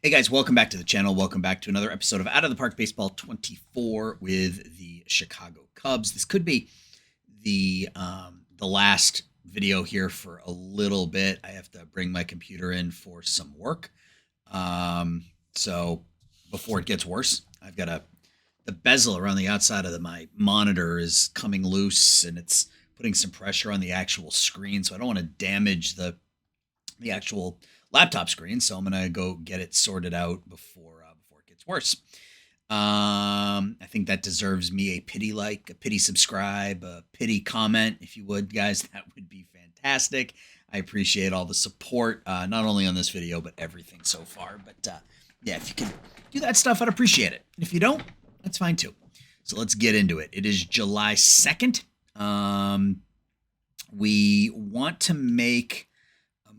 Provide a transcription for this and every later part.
Hey guys, welcome back to the channel. Welcome back to another episode of Out of the Park Baseball 24 with the Chicago Cubs. This could be the last video here for a little bit. I have to bring my computer in for some work. So before it gets worse, I've got the bezel around the outside of my monitor is coming loose and it's putting some pressure on the actual screen. So I don't want to damage the actual laptop screen, so I'm gonna go get it sorted out before it gets worse. I think that deserves me a pity like, a pity subscribe, a pity comment, if you would, guys. That would be fantastic. I appreciate all the support, not only on this video but everything so far. But yeah, if you can do that stuff, I'd appreciate it. And if you don't, that's fine too. So let's get into it. It is July 2nd. We want to make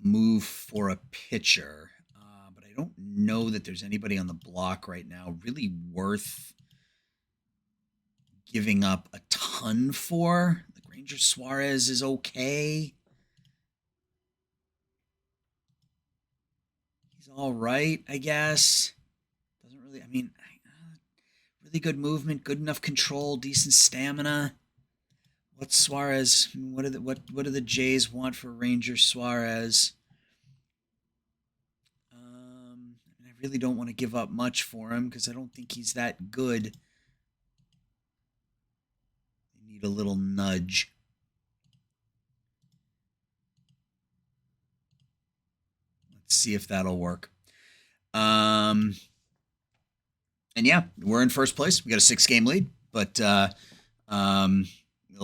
move for a pitcher, but I don't know that there's anybody on the block right now really worth giving up a ton for. Like Ranger Suarez is okay. He's all right, I guess. Doesn't really, I mean, really good movement, good enough control, decent stamina. What's Suarez? What do the Jays want for Ranger Suarez? I really don't want to give up much for him because I don't think he's that good. They need a little nudge. Let's see if that'll work. And yeah, we're in first place. We got a 6-game lead, but the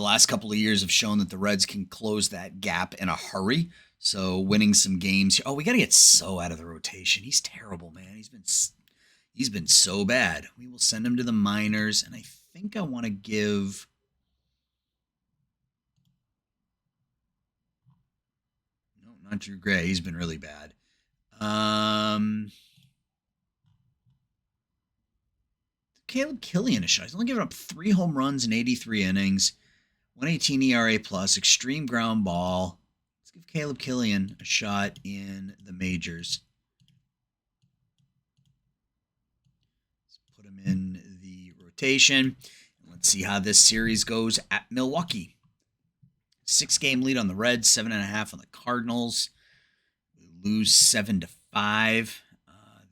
last couple of years have shown that the Reds can close that gap in a hurry. So winning some games. Oh, we got to get So out of the rotation. He's terrible, man. He's been so bad. We will send him to the minors, and I think I want to give. No, not Drew Gray. He's been really bad. Caleb Killian a shot. He's only given up 3 home runs in 83 innings. 118 ERA plus, extreme ground ball. Let's give Caleb Killian a shot in the majors. Let's put him in the rotation. Let's see how this series goes at Milwaukee. 6-game lead on the Reds, 7.5 on the Cardinals. We lose 7-5.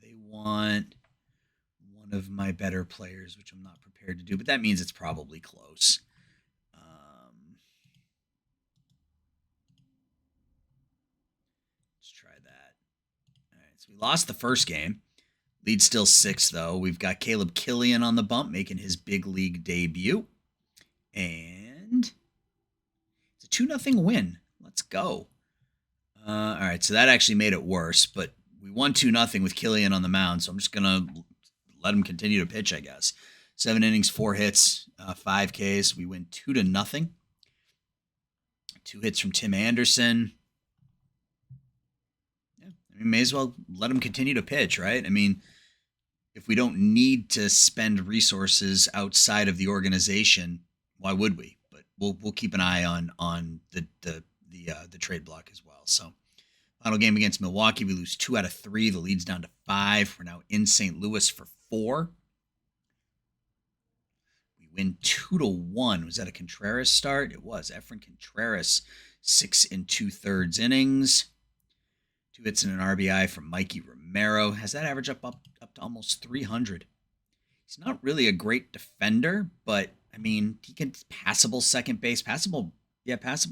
They want one of my better players, which I'm not prepared to do, but that means it's probably close. Try that. All right, so we lost the first game. Lead still 6, though. We've got Caleb Killian on the bump, making his big league debut. And it's a 2-0 win. Let's go. All right, so that actually made it worse, but we won 2-0 with Killian on the mound, so I'm just going to let him continue to pitch, I guess. 7 innings, 4 hits, 5 Ks. We win 2-0. 2 hits from Tim Anderson. We may as well let him continue to pitch, right? I mean, if we don't need to spend resources outside of the organization, why would we? But we'll keep an eye on the trade block as well. So, final game against Milwaukee, we lose 2 out of 3. The lead's down to 5. We're now in St. Louis for 4. We win 2-1. Was that a Contreras start? It was. Efren Contreras, 6 2/3 innings. 2 hits and an RBI from Mikey Romero. Has that average up to almost 300. He's not really a great defender, but, I mean, he can passable second base. Passable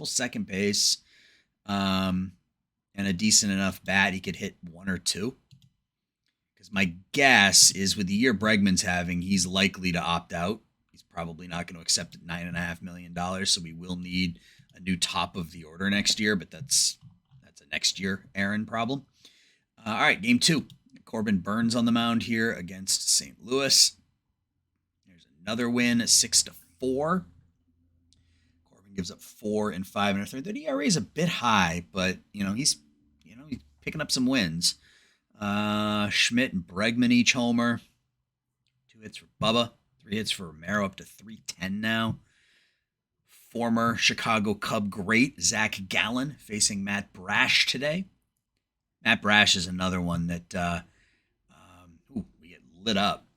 second base. And a decent enough bat, he could hit 1 or 2. Because my guess is with the year Bregman's having, he's likely to opt out. He's probably not going to accept $9.5 million, so we will need a new top of the order next year, but that's next year Aaron problem. All right, game 2. Corbin Burns on the mound here against St. Louis. There's another win, 6-4. Corbin gives up 4 and 5 and a third. The ERA is a bit high, but he's picking up some wins. Schmidt and Bregman each homer. 2 hits for Bubba, 3 hits for Romero, up to 310 now. Former Chicago Cub great Zach Gallen facing Matt Brash today. Matt Brash is another one that lit up.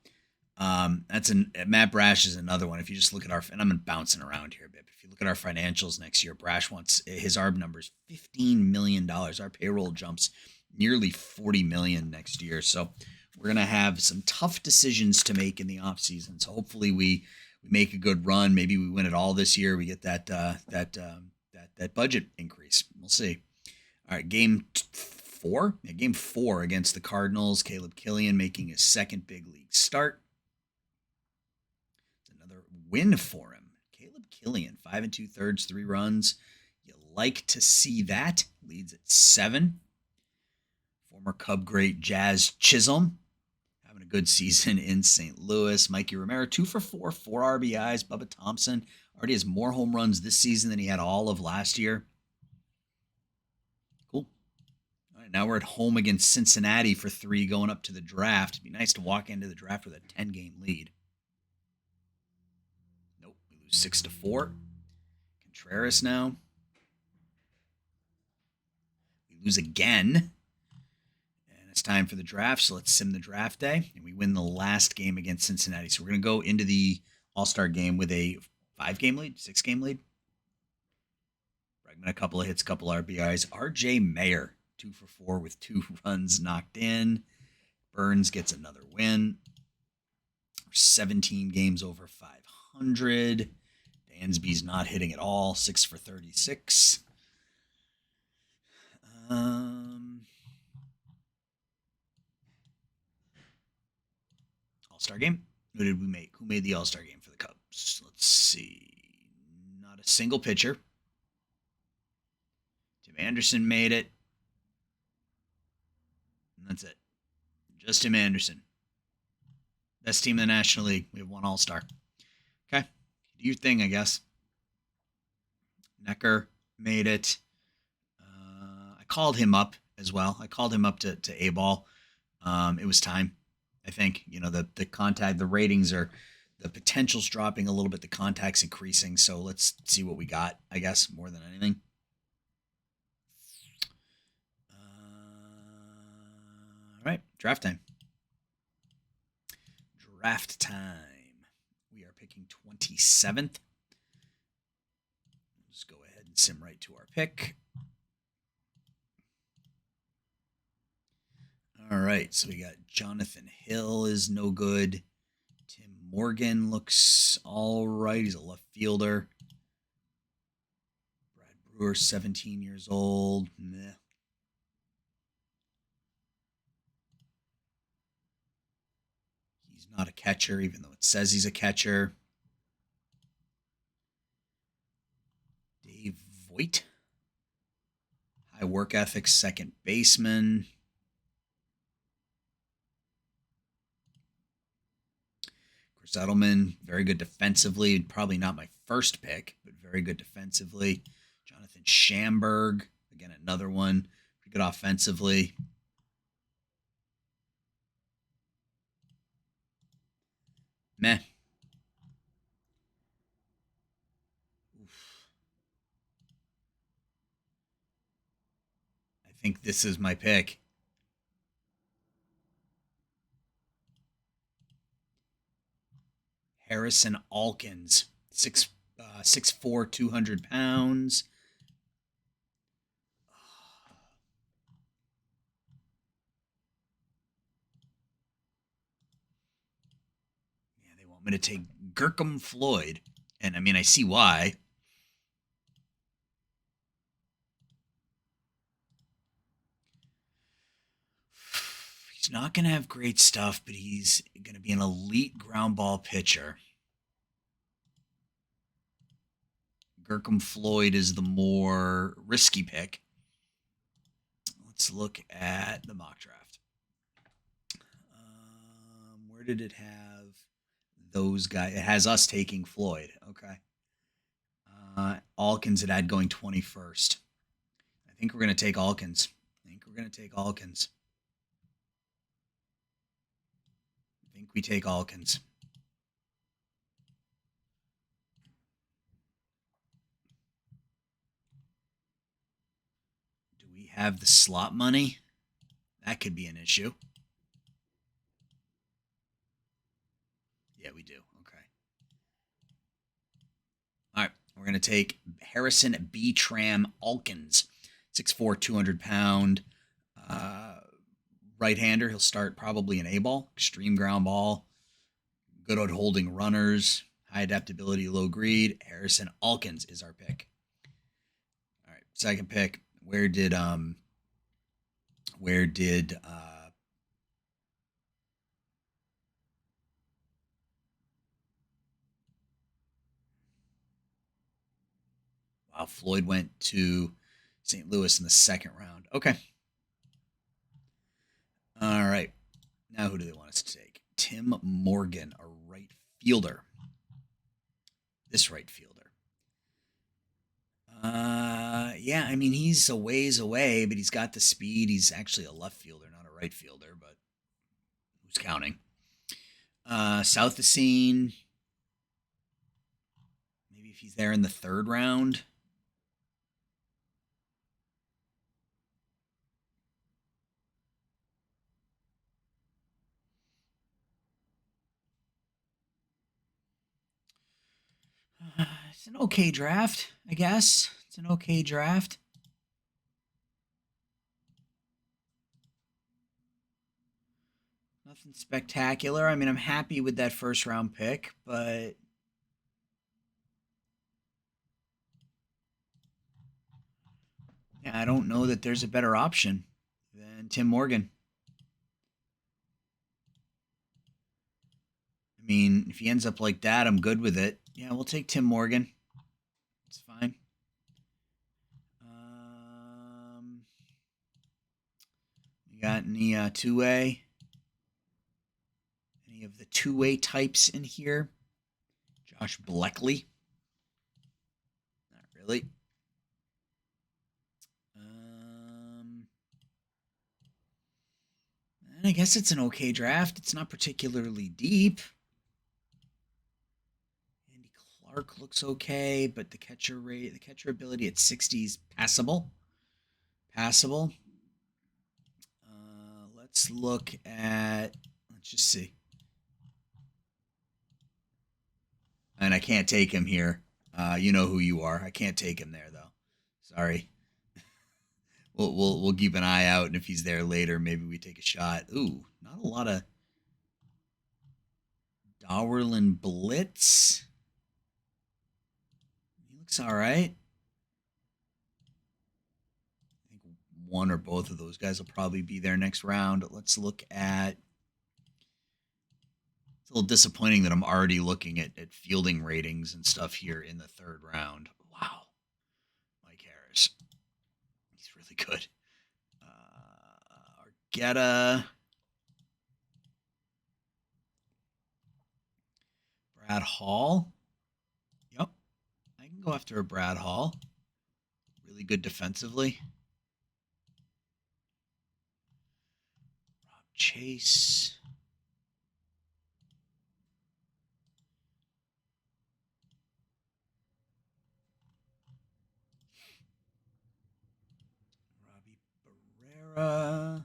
Matt Brash is another one. If you just look at and I'm bouncing around here a bit. If you look at our financials next year, Brash wants his ARB numbers $15 million. Our payroll jumps nearly $40 million next year. So we're gonna have some tough decisions to make in the off season. So hopefully we make a good run. Maybe we win it all this year. We get that budget increase. We'll see. All right, game 4 against the Cardinals. Caleb Killian making his second big league start. It's another win for him. Caleb Killian, 5 2/3, 3 runs. You like to see that. Leads at 7. Former Cub great Jazz Chisholm having a good season in St. Louis. Mikey Romero, 2 for 4, 4 RBIs. Bubba Thompson already has more home runs this season than he had all of last year. Cool. All right, now we're at home against Cincinnati for 3 going up to the draft. It'd be nice to walk into the draft with a 10-game lead. Nope, we lose 6-4. Contreras now. We lose again. It's time for the draft, so let's sim the draft day. And we win the last game against Cincinnati. So we're going to go into the All-Star game with a 5-game lead, 6-game lead. Bregman, a couple of hits, couple RBIs. RJ Mayer, 2 for 4 with 2 runs knocked in. Burns gets another win. 17 games over 500. Dansby's not hitting at all, 6 for 36. All-Star game. Who did we make? Who made the All-Star game for the Cubs? Let's see. Not a single pitcher. Tim Anderson made it. And that's it. Just Tim Anderson. Best team in the National League. We have 1 All-Star. Okay. Do your thing, I guess. Necker made it. I called him up as well. I called him up to A-ball. It was time. I think, the contact, the ratings are, the potential's dropping a little bit. The contact's increasing. So let's see what we got, I guess, more than anything. All right, draft time. Draft time. We are picking 27th. Just go ahead and sim right to our pick. All right, so we got Jonathan Hill is no good. Tim Morgan looks all right. He's a left fielder. Brad Brewer, 17 years old. Meh. He's not a catcher, even though it says he's a catcher. Dave Voigt. High work ethic, second baseman. Edelman, very good defensively. Probably not my first pick, but very good defensively. Jonathan Schamberg, again, another one. Pretty good offensively. Meh. Oof. I think this is my pick. Harrison Alkins, 6'4", 200 pounds. Yeah, they want me to take Gurkum Floyd. And, I see why. He's not going to have great stuff, but he's going to be an elite ground ball pitcher. Gurkum Floyd is the more risky pick. Let's look at the mock draft. Where did it have those guys? It has us taking Floyd. Okay. Alkins it had going 21st. I think we're going to take Alkins. We take Alkins. Do we have the slot money? That could be an issue. Yeah, we do. Okay. All right. We're going to take Harrison B. Tram Alkins, 6'4", 200-pound right-hander. He'll start probably an A-ball, extreme ground ball, good at holding runners, high adaptability, low greed. Harrison Alkins is our pick. All right. Second pick. Where did wow, Floyd went to St. Louis in the second round. Okay. All right. Now who do they want us to take? Tim Morgan, a right fielder. This right fielder. Yeah, I mean, he's a ways away, but he's got the speed. He's actually a left fielder, not a right fielder, but who's counting? South of Scene. Maybe if he's there in the third round. It's an okay draft, I guess. It's an okay draft. Nothing spectacular. I mean, I'm happy with that first round pick, but yeah, I don't know that there's a better option than Tim Morgan. I mean, if he ends up like that, I'm good with it. Yeah, we'll take Tim Morgan. It's fine. You got any two-way? Any of the two-way types in here? Josh Bleckley? Not really. And I guess it's an okay draft. It's not particularly deep. Andy Clark looks okay, but the catcher ability at 60 is passable. Passable. Let's look at. Let's just see. And I can't take him here. You know who you are. I can't take him there though. Sorry. We'll keep an eye out, and if he's there later, maybe we take a shot. Ooh, not a lot of Darwin Blitz. He looks all right. I think one or both of those guys will probably be there next round. Let's look at. It's a little disappointing that I'm already looking at fielding ratings and stuff here in the third round. Wow, Mike Harris. He's really good. Argetta. Brad Hall. Yep. I can go after a Brad Hall. Really good defensively. Rob Chase. Robbie Barrera.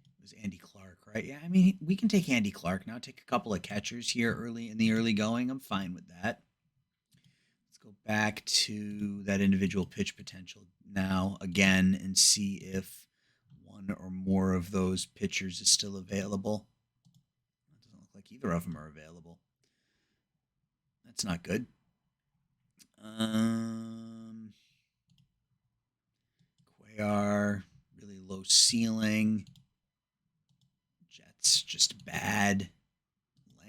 It was Andy Clark, right? Yeah, I mean, we can take Andy Clark now. Take a couple of catchers here early in the early going. I'm fine with that. Let's go back to that individual pitch potential now again and see if one or more of those pitchers is still available. It doesn't look like either of them are available. That's not good. Cuellar, really low ceiling. Jets just bad.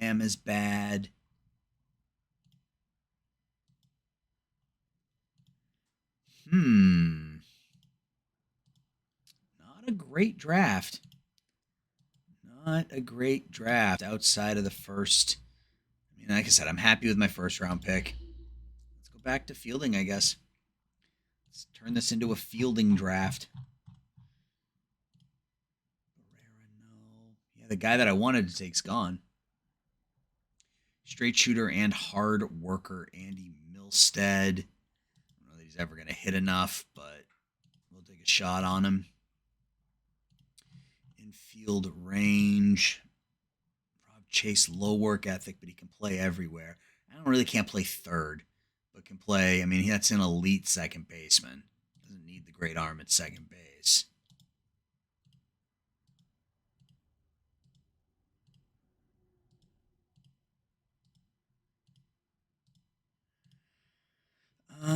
Lamb is bad. Not a great draft. Not a great draft outside of the first. I mean, like I said, I'm happy with my first round pick. Let's go back to fielding, I guess. Let's turn this into a fielding draft. Barrera, no. Yeah, the guy that I wanted to take's gone. Straight shooter and hard worker Andy Milstead. I don't know that he's ever going to hit enough, but we'll take a shot on him. Infield range. Rob Chase, low work ethic, but he can play everywhere. I don't really can't play third, but can play. I mean, that's an elite second baseman. Doesn't need the great arm at second base. Is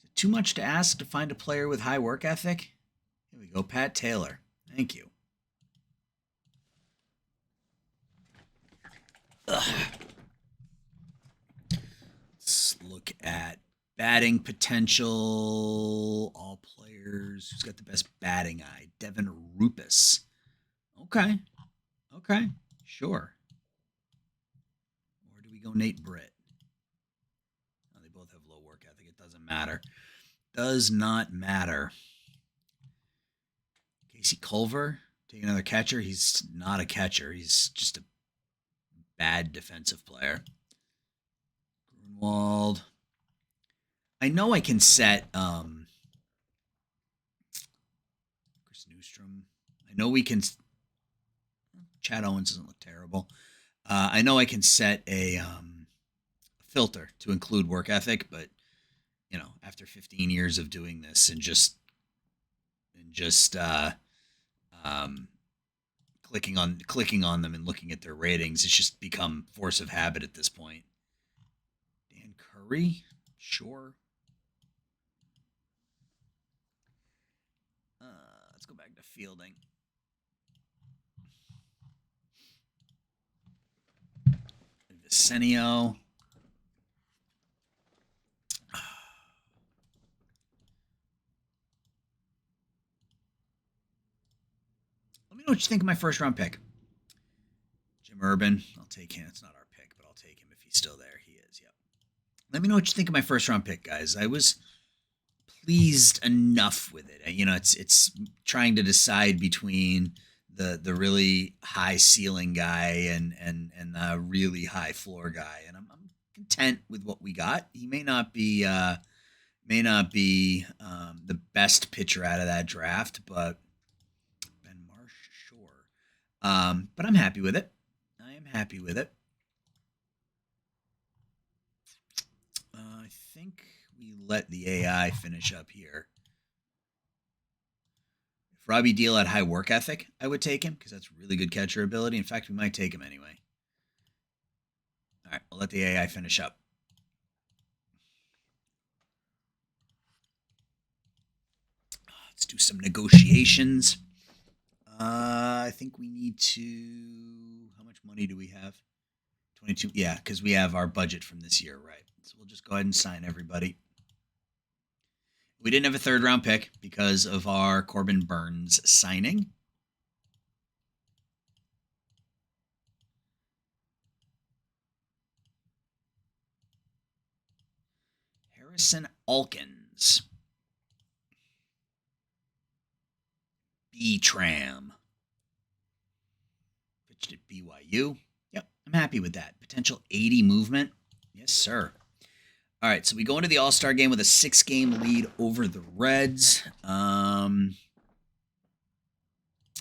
it too much to ask to find a player with high work ethic? Here we go, Pat Taylor. Thank you. Ugh. Let's look at batting potential. All players. Who's got the best batting eye? Devin Rupus. Okay. Okay. Sure. Or do we go Nate Britt? No, they both have low work ethic. It doesn't matter. Does not matter. Casey Culver. Take another catcher. He's not a catcher. He's just a bad defensive player. Grunwald. I know I can set Chris Newstrom. I know we can. Chad Owens doesn't look terrible. I know I can set a filter to include work ethic, but you know, after 15 years of doing this and just clicking on them and looking at their ratings, it's just become force of habit at this point. Dan Curry, sure. Let's go back to fielding. Vicenio. Let me know what you think of my first round pick. Jim Urban. I'll take him. It's not our pick, but I'll take him if he's still there. He is, yep. Let me know what you think of my first round pick, guys. I was pleased enough with it. You know, it's trying to decide between the really high ceiling guy and the really high floor guy, and I'm content with what we got. He may not be the best pitcher out of that draft, but Ben Marsh, sure. But I'm happy with it. I am happy with it. I think we let the AI finish up here. If Robbie Deal had high work ethic, I would take him because that's really good catcher ability. In fact, we might take him anyway. All right, we'll let the AI finish up. Let's do some negotiations. I think we need to. How much money do we have? 22. Yeah, because we have our budget from this year, right? So we'll just go ahead and sign everybody. We didn't have a third round pick because of our Corbin Burns signing. Harrison Alkins. B-Tram. Pitched at BYU. Yep, I'm happy with that. Potential 80 movement. Yes, sir. All right, so we go into the All-Star game with a 6-game lead over the Reds. Let's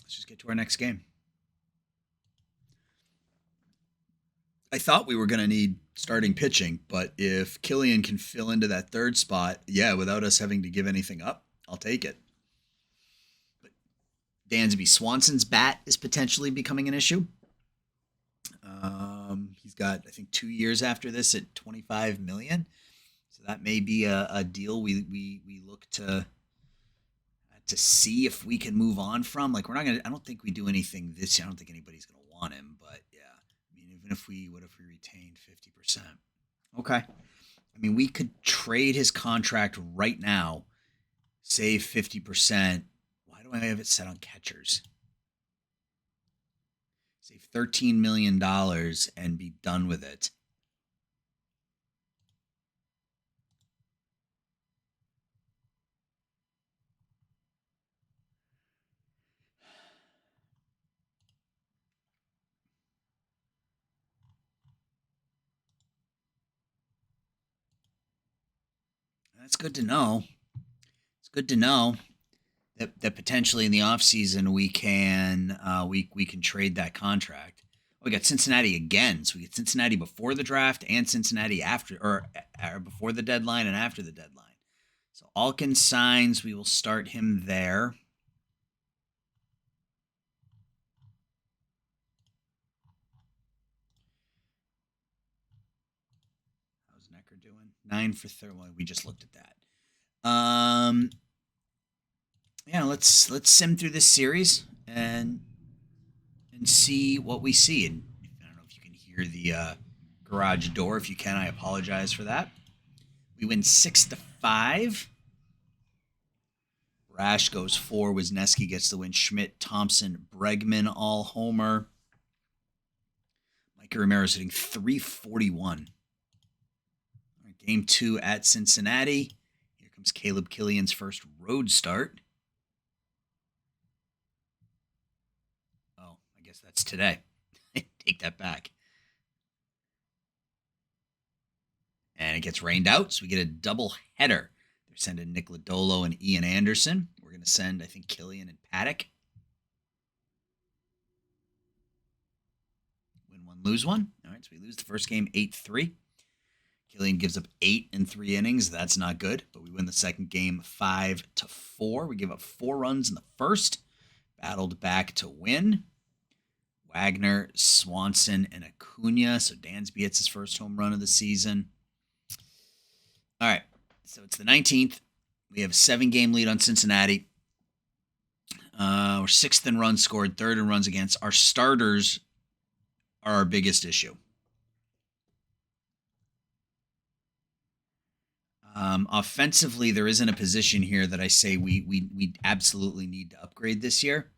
just get to our next game. I thought we were going to need starting pitching, but if Killian can fill into that third spot, yeah, without us having to give anything up, I'll take it. But Dansby Swanson's bat is potentially becoming an issue. He's got, I think, 2 years after this at $25 million. So that may be a deal we look to see if we can move on from. Like, I don't think we do anything this year. I don't think anybody's going to want him, but yeah. I mean, what if we retained 50%? Okay. I mean, we could trade his contract right now, save 50%. Why do I have it set on catchers? Save $13 million and be done with it. That's good to know. It's good to know that potentially in the offseason we can trade that contract. We got Cincinnati again, so we get Cincinnati before the draft and Cincinnati after, or before the deadline and after the deadline. So Alkin signs. We will start him there. How's Necker doing? 9 for 30. Well, we just looked at that. Yeah, let's sim through this series and see what we see. And I don't know if you can hear the garage door. If you can, I apologize for that. We win 6-5. Rash goes 4. Wisniewski gets the win. Schmidt, Thompson, Bregman, all homer. Mikey Romero's hitting 341. Right, game 2 at Cincinnati. Here comes Caleb Killian's first road start. Oh, I guess that's today. Take that back. And it gets rained out, so we get a double header. They're sending Nick Lodolo and Ian Anderson. We're going to send, I think, Killian and Paddock. Win 1, lose 1. All right, so we lose the first game 8-3. Killian gives up 8 in 3 innings. That's not good, but we win the second game 5-4. We give up 4 runs in the first. Battled back to win. Wagner, Swanson, and Acuna. So Dansby hits his first home run of the season. All right, so it's the 19th. We have a 7-game lead on Cincinnati. We're 6th in runs scored, 3rd in runs against. Our starters are our biggest issue. Offensively, there isn't a position here that I say we absolutely need to upgrade this year.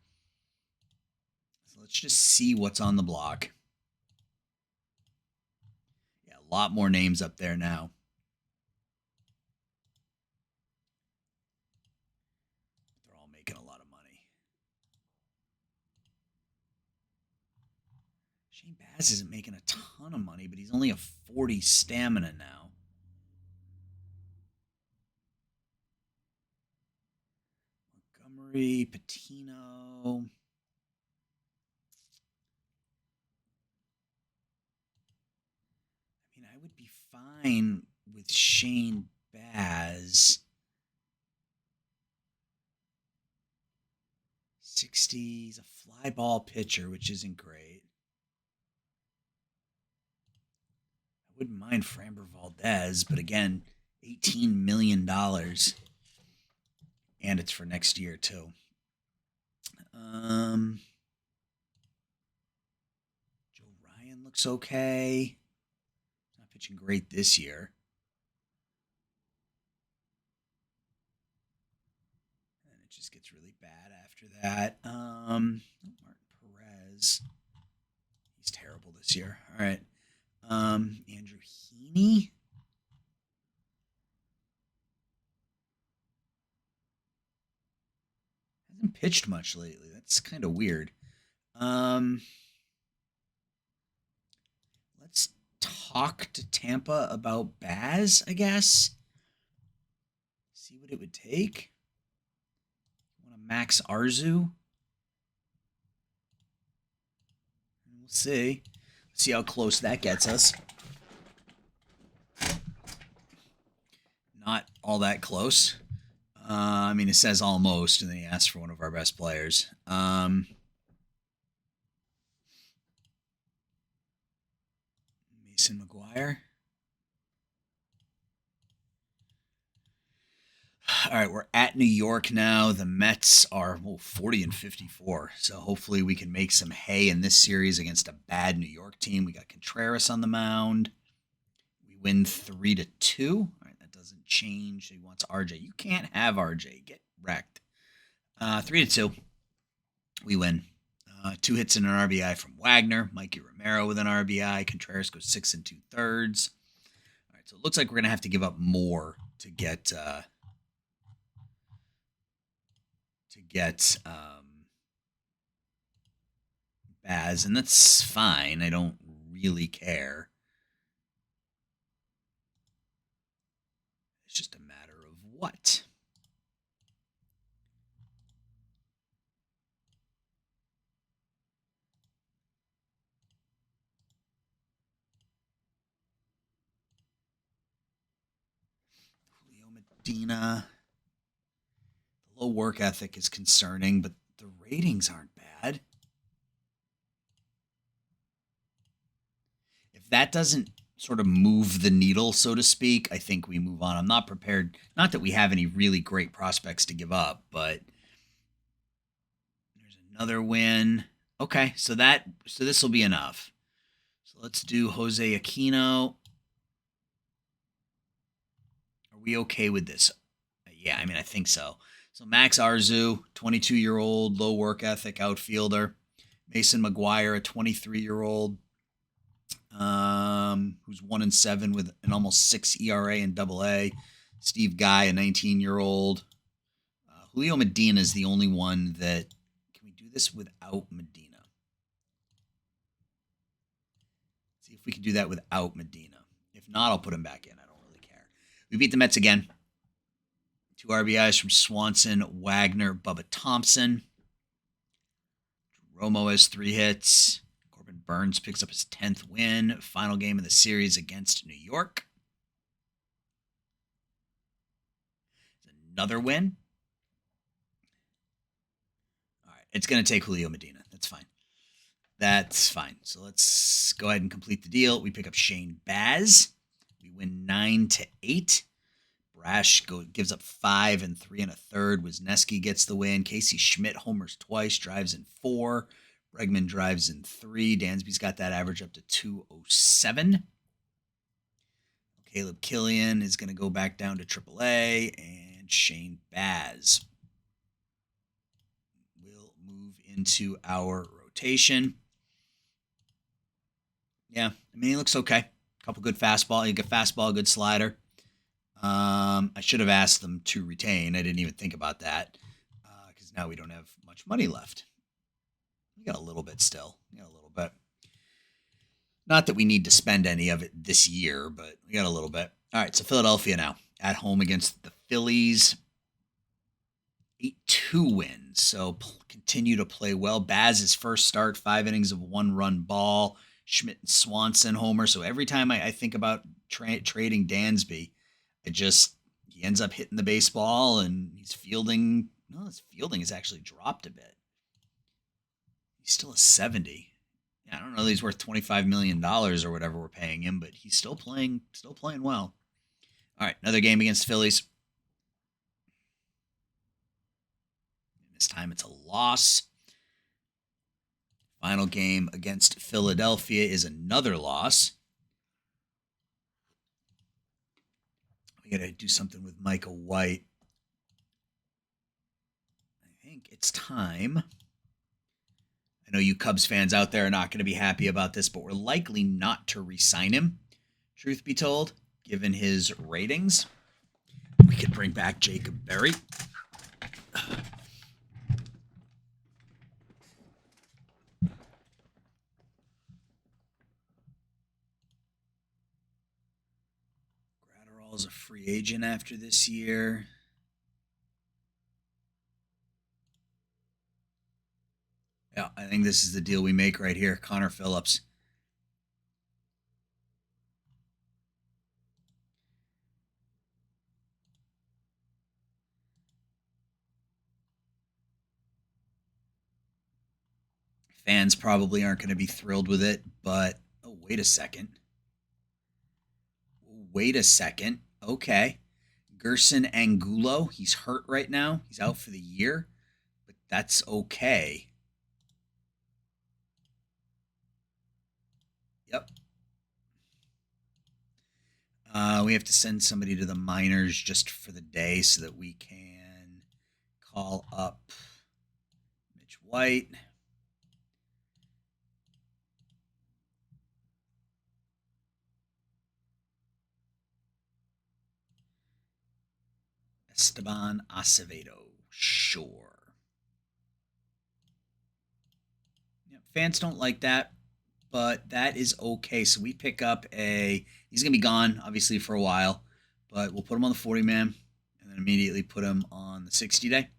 So let's just see what's on the block. Yeah, a lot more names up there now. They're all making a lot of money. Shane Baz isn't making a ton of money, but he's only a 40 stamina now. Montgomery, Patino. I mean, I would be fine with Shane Baz. 60. He's a fly ball pitcher, which isn't great. I wouldn't mind Framber Valdez, but again, $18 million. And it's for next year, too. Joe Ryan looks okay. Not pitching great this year. And it just gets really bad after that. Martin Perez. He's terrible this year. All right. Andrew Heaney. Hasn't pitched much lately. That's kind of weird. Let's talk to Tampa about Baz, I guess. See what it would take. Want to max Arzu? We'll see. See how close that gets us. Not all that close. I mean, it says almost, and then he asks for one of our best players. Mason McGuire. All right, we're at New York now. The Mets are 40-54, so hopefully we can make some hay in this series against a bad New York team. We got Contreras on the mound. We win 3-2. All right, that doesn't change. He wants RJ. You can't have RJ. Get wrecked. 3-2. We win. 2 hits and an RBI from Wagner. Mikey Romero with an RBI. Contreras goes 6 2/3. All right, so it looks like we're going to have to give up more to get Baz, and that's fine. I don't really care. It's just a matter What? Julio Medina. The low work ethic is concerning, but the ratings aren't bad. If that doesn't sort of move the needle, so to speak, I think we move on. I'm not prepared. Not that we have any really great prospects to give up, but there's another win. Okay, so this will be enough. So let's do Jose Aquino. Are we okay with this? Yeah, I mean, I think so. So Max Arzu, 22-year-old, low work ethic outfielder. Mason McGuire, a 23-year-old, who's 1-7 with an almost 6 ERA in Double-A. Steve Guy, a 19-year-old. Julio Medina is the only one that can we do this without Medina? See if we can do that without Medina. If not, I'll put him back in. I don't really care. We beat the Mets again. 2 RBIs from Swanson, Wagner, Bubba Thompson. Romo has 3 hits. Corbin Burns picks up his 10th win. Final game of the series against New York. Another win. All right, it's going to take Julio Medina. That's fine. That's fine. So let's go ahead and complete the deal. We pick up Shane Baz. We win 9-8. Brash gives up 5 and 3 1/3. Wisniewski gets the win. Casey Schmidt homers twice, drives in 4. Bregman drives in 3. Dansby's got that average up to 207. Caleb Killian is going to go back down to AAA, and Shane Baz will move into our rotation. Yeah, I mean, he looks okay. Couple good fastball. You get fastball, good slider. I should have asked them to retain. I didn't even think about that because now we don't have much money left. We got a little bit still. We got a little bit. Not that we need to spend any of it this year, but we got a little bit. All right, so Philadelphia now at home against the Phillies. 8-2 wins, so continue to play well. Baz's first start, 5 innings of 1-run ball. Schmidt and Swanson homer. So every time I think about trading Dansby, he ends up hitting the baseball and he's fielding. No, his fielding has actually dropped a bit. He's still a 70. Yeah, I don't know that he's worth $25 million or whatever we're paying him, but he's still playing well. All right, another game against Phillies. This time it's a loss. Final game against Philadelphia is another loss. We got to do something with Micah White. I think it's time. I know you Cubs fans out there are not going to be happy about this, but we're likely not to re-sign him, truth be told, given his ratings. We could bring back Jacob Berry. Gratterall's a free agent after this year. Yeah, I think this is the deal we make right here. Connor Phillips. Fans probably aren't going to be thrilled with it, but oh, wait a second. Okay. Gerson Angulo, he's hurt right now. He's out for the year, but that's okay. Yep. We have to send somebody to the minors just for the day so that we can call up Mitch White. Esteban Acevedo. Sure. Yeah, fans don't like that, but that is okay. So we pick up he's going to be gone, obviously, for a while, but we'll put him on the 40-man, and then immediately put him on the 60-day.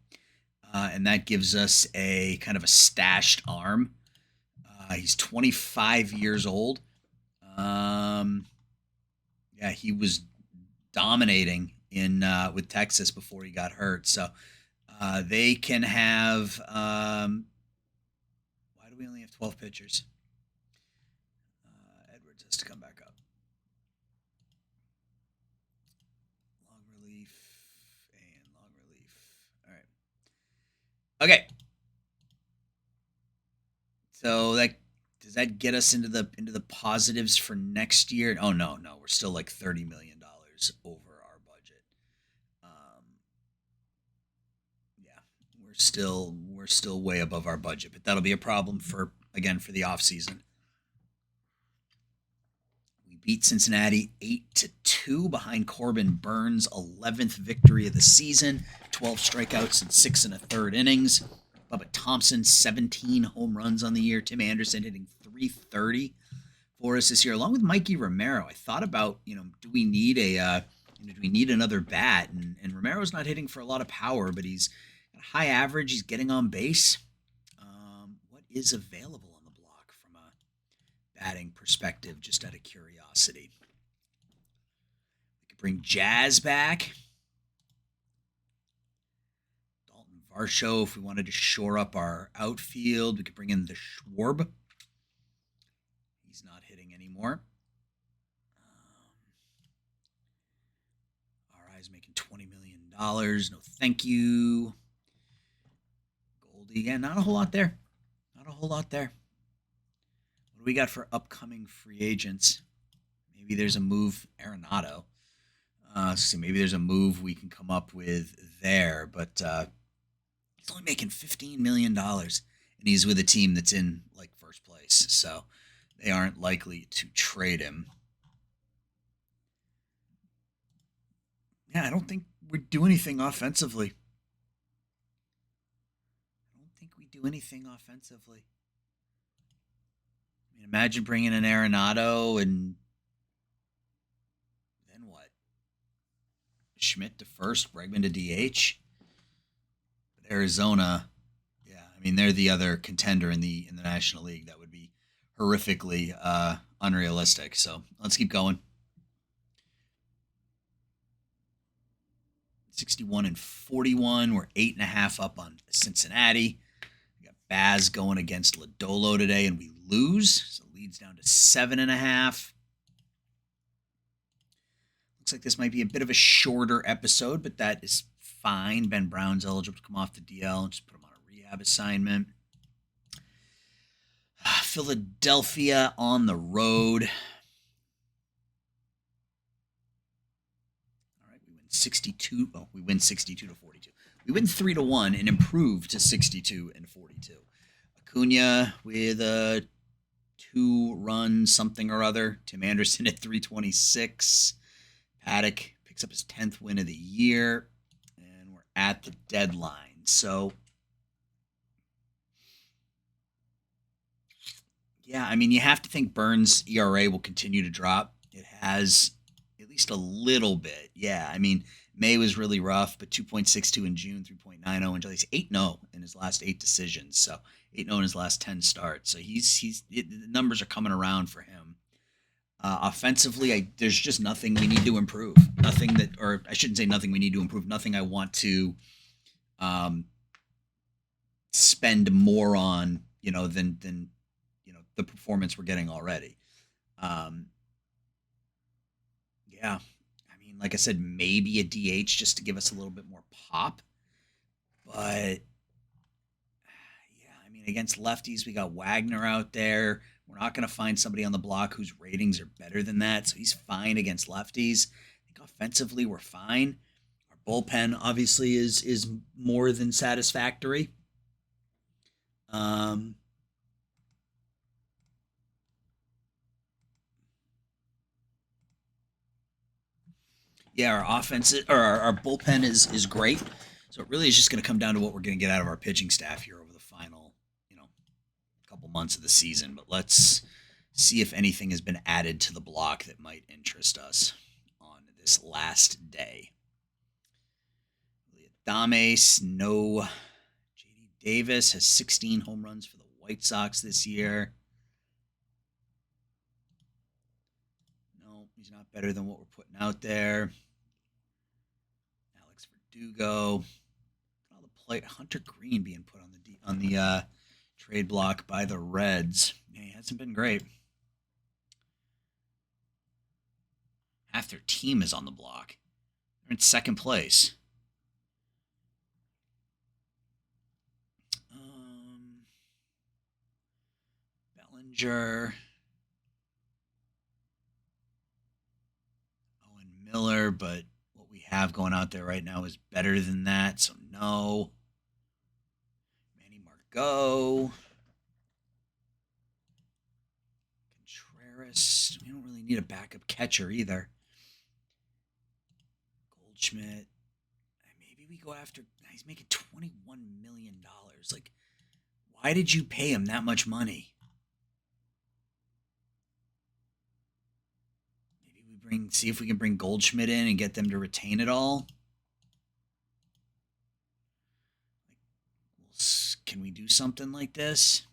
And that gives us a kind of a stashed arm. He's 25 years old. Yeah, he was dominating in with Texas before he got hurt. So they can have. Why do we only have 12 pitchers? Edwards has to come back up. Long relief and long relief. All right. Okay. So that does that get us into the positives for next year? Oh no, we're still like $30 million over our budget. Yeah, we're still way above our budget, but that'll be a problem for the offseason. We beat Cincinnati 8-2 behind Corbin Burns' 11th victory of the season, 12 strikeouts in 6 1/3 innings. Bubba Thompson, 17 home runs on the year. Tim Anderson hitting .330 for us this year, along with Mikey Romero. I thought about, do we need another bat? And Romero's not hitting for a lot of power, but he's got a high average. He's getting on base. What is available on the block from a batting perspective, just out of curiosity? We could bring Jazz back. Varsho, if we wanted to shore up our outfield, we could bring in the Schwarb. He's not hitting anymore. RI's making $20 million. No thank you. Goldie, yeah, not a whole lot there. What do we got for upcoming free agents? Maybe there's a move, Arenado. So maybe there's a move we can come up with there, but he's only making $15 million, and he's with a team that's in first place, so they aren't likely to trade him. Yeah, I don't think we do anything offensively. I mean, imagine bringing in Arenado, and then what? Schmidt to first, Bregman to DH. Arizona, yeah, I mean they're the other contender in the National League. That would be horrifically unrealistic. So let's keep going. 61-41. We're 8.5 up on Cincinnati. We got Baz going against Lodolo today, and we lose. So it leads down to 7.5. Looks like this might be a bit of a shorter episode, but that is fine. Ben Brown's eligible to come off the DL and just put him on a rehab assignment. Philadelphia on the road. All right, we win 62. Oh, we win 62-42. We win 3-1 and improve to 62-42. Acuna with a 2-run something or other. Tim Anderson at 326. Paddock picks up his 10th win of the year. At the deadline. So, yeah, I mean, you have to think Burns' ERA will continue to drop. It has at least a little bit. Yeah, I mean, May was really rough, but 2.62 in June, 3.90 in July. He's 8-0 in his last 8 decisions. So 8-0 in his last 10 starts. So the numbers are coming around for him. Offensively, there's just nothing we need to improve. Nothing we need to improve. Nothing I want to spend more on, than the performance we're getting already. Yeah, I mean, like I said, maybe a DH just to give us a little bit more pop. But yeah, I mean, against lefties, we got Wagner out there. We're not going to find somebody on the block whose ratings are better than that, so he's fine against lefties. I think offensively we're fine. Our bullpen obviously is more than satisfactory. Yeah, our offense or our bullpen is great. So it really is just going to come down to what we're going to get out of our pitching staff here over the final, couple months of the season. But let's see if anything has been added to the block that might interest us on this last day. Adames, no. J.D. Davis has 16 home runs for the White Sox this year. No, he's not better than what we're putting out there. Alex Verdugo. All the play Hunter Green being put on the trade block by the Reds. Yeah, he hasn't been great. Half their team is on the block. They're in second place. Bellinger. Owen Miller, but what we have going out there right now is better than that, so no. Manny Margot. Contreras. We don't really need a backup catcher either. Goldschmidt. Maybe we go after. He's making $21 million. Like, why did you pay him that much money? Maybe we see if we can bring Goldschmidt in and get them to retain it all. Can we do something like this?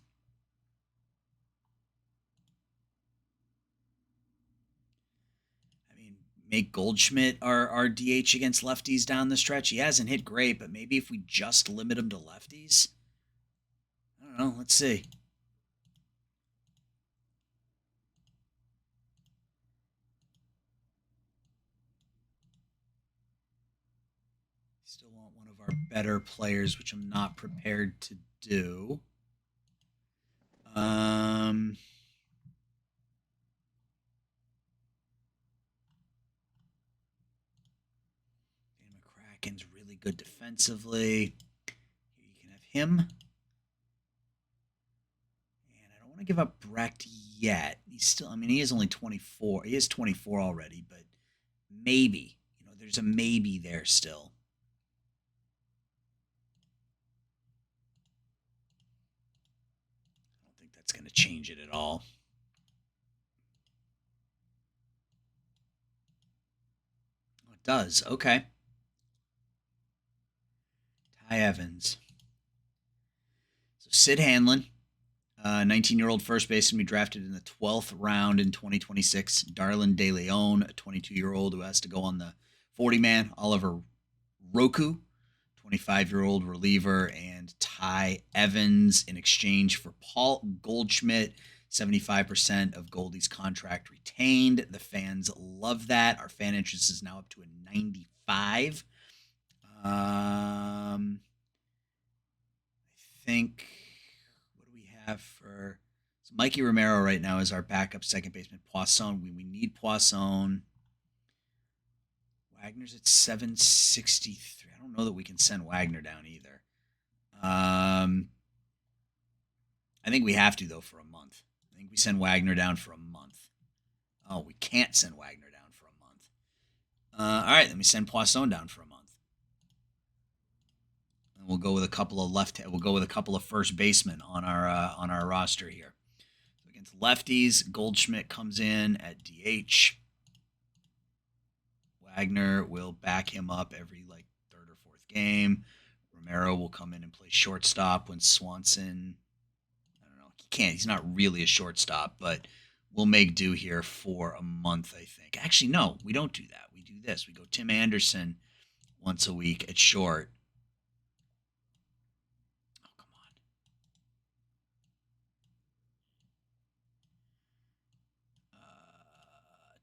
Make Goldschmidt our DH against lefties down the stretch. He hasn't hit great, but maybe if we just limit him to lefties. I don't know. Let's see. Still want one of our better players, which I'm not prepared to do. McCracken's really good defensively. Here you can have him. And I don't want to give up Brecht yet. He's still, he is only 24. He is 24 already, but maybe. There's a maybe there still. I don't think that's going to change it at all. Oh, it does. Okay. Ty Evans. So Sid Hanlon, 19-year-old first baseman, we drafted in the 12th round in 2026. Darlin De Leon, a 22-year-old who has to go on the 40-man. Oliver Roku, 25-year-old reliever, and Ty Evans in exchange for Paul Goldschmidt. 75% of Goldie's contract retained. The fans love that. Our fan interest is now up to a 95. I think, what do we have for... So Mikey Romero right now is our backup second baseman. Poisson, we need Poisson. Wagner's at 763. I don't know that we can send Wagner down either. I think we have to, though, for a month. I think we send Wagner down for a month. Oh, we can't send Wagner down for a month. All right, then we send Poisson down for a month. And we'll go with a couple of We'll go with a couple of first basemen on our roster here. So against lefties, Goldschmidt comes in at DH. Wagner will back him up every third or fourth game. Romero will come in and play shortstop when Swanson, I don't know, he can't. He's not really a shortstop, but we'll make do here for a month, I think. Actually, no, we don't do that. We do this. We go Tim Anderson once a week at short. Oh, come on.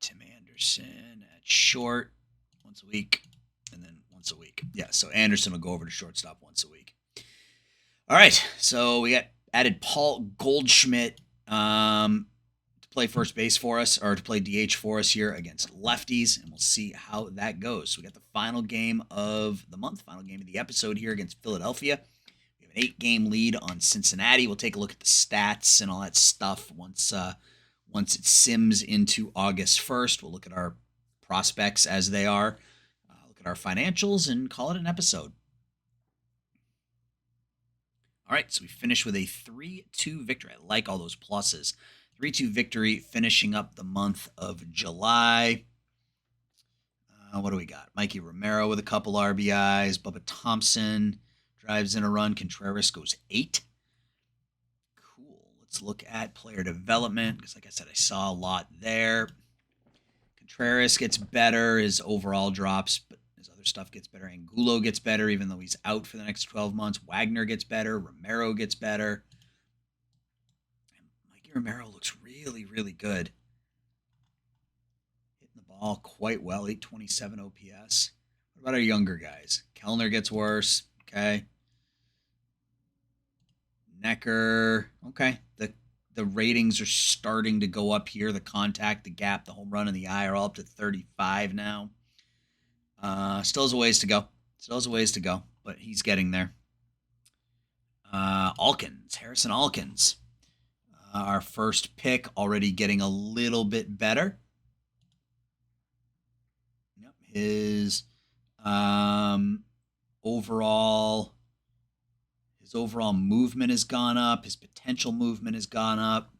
Tim Anderson at short once a week, and then once a week. Yeah, so Anderson will go over to shortstop once a week. All right, so we got added Paul Goldschmidt to play first base for us, or to play DH for us here against lefties, and we'll see how that goes. So we got the final game of the month, final game of the episode here against Philadelphia. We have an 8-game lead on Cincinnati. We'll take a look at the stats and all that stuff once it sims into August 1st. We'll look at our prospects as they are, look at our financials, and call it an episode. All right, so we finish with a 3-2 victory. I like all those pluses. 3-2 victory, finishing up the month of July. What do we got? Mikey Romero with a couple RBIs. Bubba Thompson drives in a run. Contreras goes 8. Cool. Let's look at player development because, like I said, I saw a lot there. Contreras gets better. His overall drops, but his other stuff gets better. Angulo gets better, even though he's out for the next 12 months. Wagner gets better. Romero gets better. And Mikey Romero looks really, really good. Hitting the ball quite well. 827 OPS. What about our younger guys? Kellner gets worse. Okay. Necker. Okay. The ratings are starting to go up here. The contact, the gap, the home run, and the eye are all up to 35 now. Still has a ways to go. But he's getting there. Harrison Alkins. Our first pick already getting a little bit better. Yep, his overall movement has gone up. His potential movement has gone up.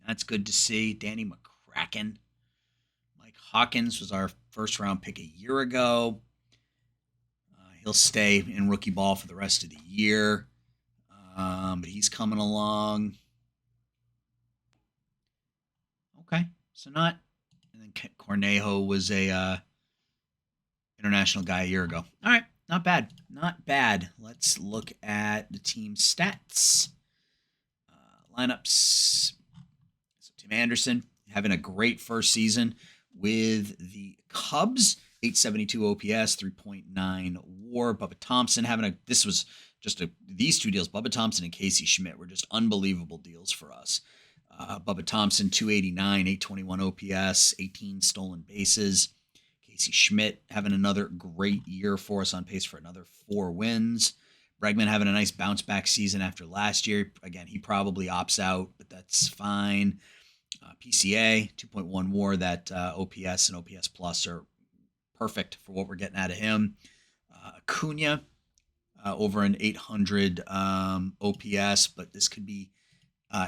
That's good to see. Danny McCracken. Mike Hawkins was our first round pick a year ago. He'll stay in rookie ball for the rest of the year. But he's coming along. Okay, so not. And then Cornejo was a international guy a year ago. All right, not bad. Not bad. Let's look at the team stats. Lineups. So Tim Anderson having a great first season with the Cubs. 872 OPS, 3.9 WAR. Bubba Thompson these two deals. Bubba Thompson and Casey Schmidt were just unbelievable deals for us. Bubba Thompson 289, 821 OPS, 18 stolen bases. Casey Schmidt having another great year for us, on pace for another 4 wins. Bregman having a nice bounce back season after last year. Again, he probably opts out, but that's fine. PCA 2.1 WAR. That OPS and OPS plus are perfect for what we're getting out of him. Acuna over an 800 OPS, but this could be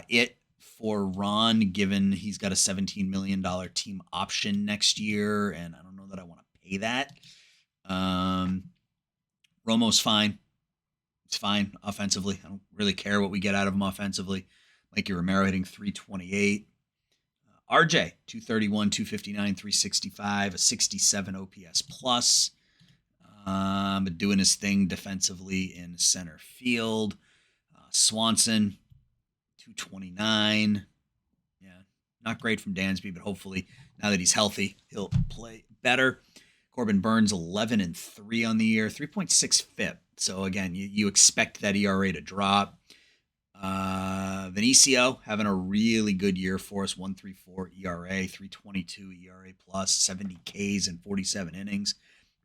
it for Ron, given he's got a $17 million team option next year, and I don't know that I want to pay that. Romo's fine. It's fine offensively. I don't really care what we get out of him offensively. Mikey Romero hitting 328. RJ, 231, 259, 365, a 67 OPS plus. But doing his thing defensively in center field. Swanson, 229. Yeah, not great from Dansby, but hopefully now that he's healthy, he'll play better. Corbin Burns, 11-3 on the year, 3.6 FIP. So again, you expect that ERA to drop. Vinicio having a really good year for us. 1.34 ERA, 3.22 ERA plus, 70 Ks in 47 innings.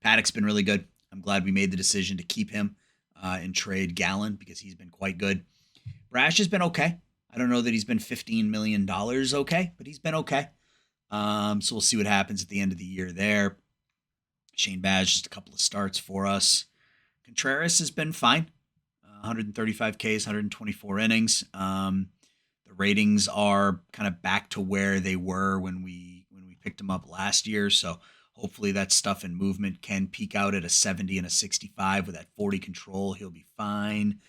Paddock's been really good. I'm glad we made the decision to keep him and trade Gallen because he's been quite good. Brash has been okay. I don't know that he's been $15 million okay, but he's been okay. So we'll see what happens at the end of the year there. Shane Baz, just a couple of starts for us. Contreras has been fine. 135 Ks, 124 innings. The ratings are kind of back to where they were when we picked him up last year. So hopefully that stuff and movement can peak out at a 70 and a 65 with that 40 control. He'll be fine.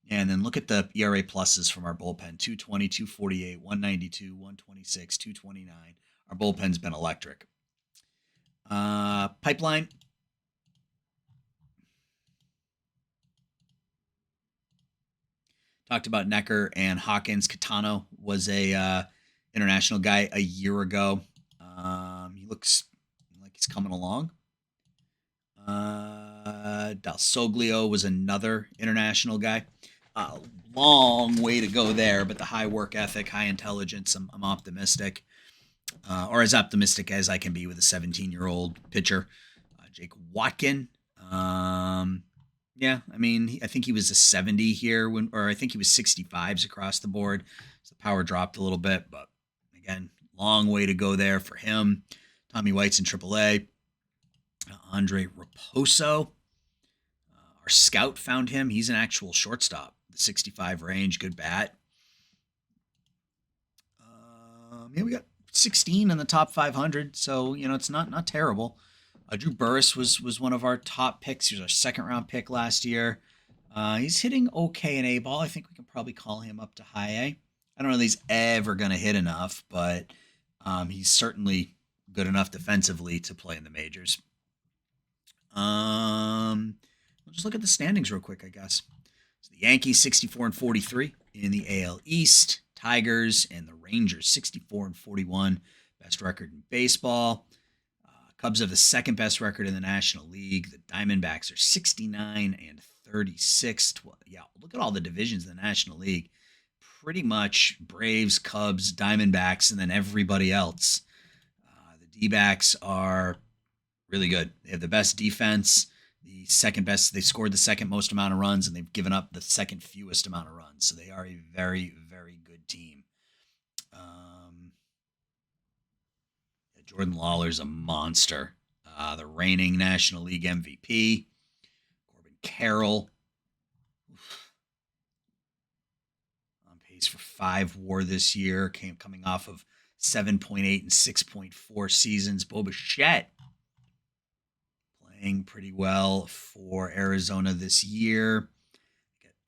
And then look at the ERA pluses from our bullpen. 220, 248, 192, 126, 229. Our bullpen's been electric. Pipeline. Talked about Necker and Hawkins. Catano was a international guy a year ago. He looks like he's coming along. Dalsoglio was another international guy. Long way to go there, but the high work ethic, high intelligence, I'm optimistic. Or as optimistic as I can be with a 17-year-old pitcher. Jake Watkin. Yeah, I mean, I think he was a 70 here, or I think he was 65s across the board. So the power dropped a little bit, but again, long way to go there for him. Tommy White's in AAA. Andre Raposo. Our scout found him. He's an actual shortstop. The 65 range, good bat. Yeah, we got 16 in the top 500, so it's not terrible. Drew Burris was one of our top picks. He was our second round pick last year. He's hitting okay in A ball. I think we can probably call him up to high A. I don't know if he's ever going to hit enough, but he's certainly good enough defensively to play in the majors. We'll just look at the standings real quick, I guess. So the Yankees 64 and 43 in the AL East. Tigers and the Rangers 64 and 41, best record in baseball. Cubs have the second best record in the National League. The Diamondbacks are 69 and 36. Yeah, look at all the divisions in the National League. Pretty much Braves, Cubs, Diamondbacks, and then everybody else. The D-backs are really good. They have the best defense, the second best. They scored the second most amount of runs, and they've given up the second fewest amount of runs. So they are a very, very good team. Jordan Lawler's a monster. The reigning National League MVP. Corbin Carroll. On pace for 5 WAR this year. Coming off of 7.8 and 6.4 seasons. Bo Bichette playing pretty well for Arizona this year.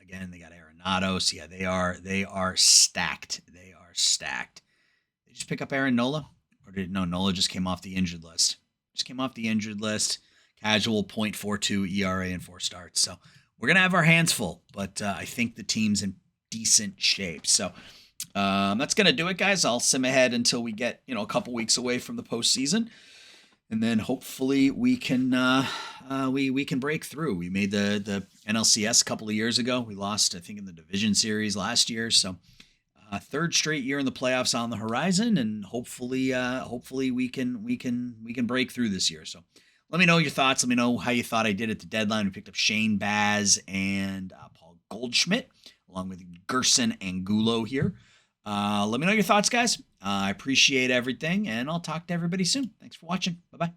Again, they got Arenado. So yeah, they are stacked. They are stacked. They just pick up Aaron Nola. Or Nola just came off the injured list. Casual 0.42 ERA and 4 starts. So we're going to have our hands full, but I think the team's in decent shape. So that's going to do it, guys. I'll sim ahead until we get, a couple weeks away from the postseason. And then hopefully we can we can break through. We made the NLCS a couple of years ago. We lost, I think, in the division series last year. So third straight year in the playoffs on the horizon, and hopefully we can break through this year. So let me know your thoughts. Let me know how you thought I did at the deadline. We picked up Shane Baz and Paul Goldschmidt, along with Gerson Angulo here. Let me know your thoughts, guys. I appreciate everything, and I'll talk to everybody soon. Thanks for watching. Bye-bye.